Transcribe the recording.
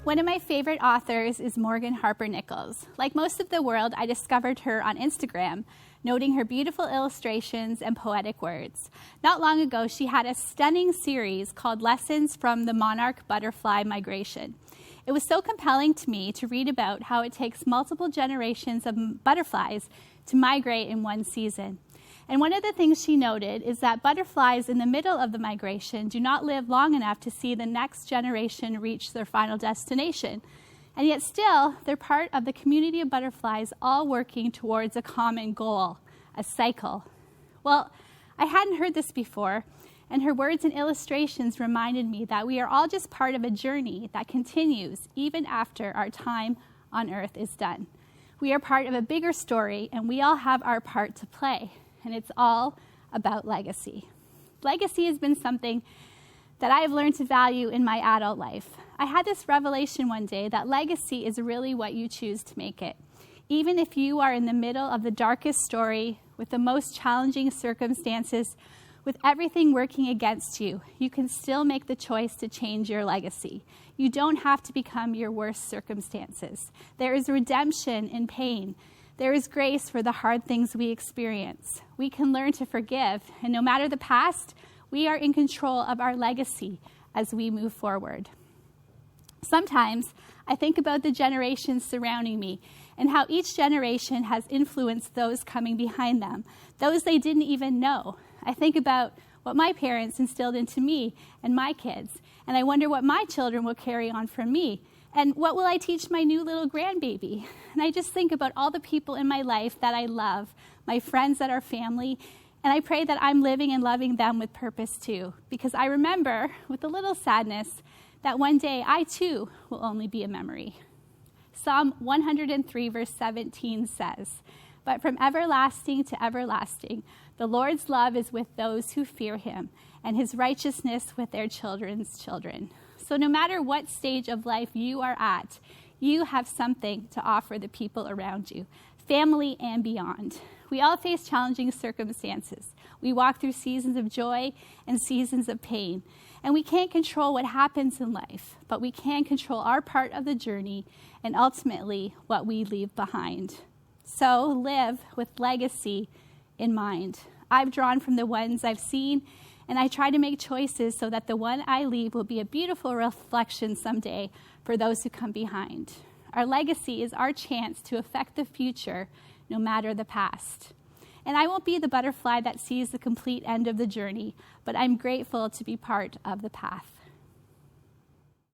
One of my favorite authors is Morgan Harper Nichols. Like most of the world, I discovered her on Instagram, noting her beautiful illustrations and poetic words. Not long ago, she had a stunning series called Lessons from the Monarch Butterfly Migration. It was so compelling to me to read about how it takes multiple generations of butterflies to migrate in one season. And one of the things she noted is that butterflies in the middle of the migration do not live long enough to see the next generation reach their final destination. And yet still, they're part of the community of butterflies all working towards a common goal, a cycle. Well, I hadn't heard this before, and her words and illustrations reminded me that we are all just part of a journey that continues even after our time on earth is done. We are part of a bigger story, and we all have our part to play. And it's all about legacy. Legacy has been something that I have learned to value in my adult life. I had this revelation one day that legacy is really what you choose to make it. Even if you are in the middle of the darkest story, with the most challenging circumstances, with everything working against you, you can still make the choice to change your legacy. You don't have to become your worst circumstances. There is redemption in pain. There is grace for the hard things we experience. We can learn to forgive, and no matter the past, we are in control of our legacy as we move forward. Sometimes I think about the generations surrounding me and how each generation has influenced those coming behind them, those they didn't even know. I think about what my parents instilled into me and my kids, and I wonder what my children will carry on from me. And what will I teach my new little grandbaby? And I just think about all the people in my life that I love, my friends that are family, and I pray that I'm living and loving them with purpose too. Because I remember, with a little sadness, that one day I too will only be a memory. Psalm 103 verse 17 says, "But from everlasting to everlasting, the Lord's love is with those who fear him, and his righteousness with their children's children." So no matter what stage of life you are at, you have something to offer the people around you, family and beyond. We all face challenging circumstances. We walk through seasons of joy and seasons of pain. And we can't control what happens in life, but we can control our part of the journey and ultimately what we leave behind. So live with legacy in mind. I've drawn from the ones I've seen, and I try to make choices so that the one I leave will be a beautiful reflection someday for those who come behind. Our legacy is our chance to affect the future, no matter the past. And I won't be the butterfly that sees the complete end of the journey, but I'm grateful to be part of the path.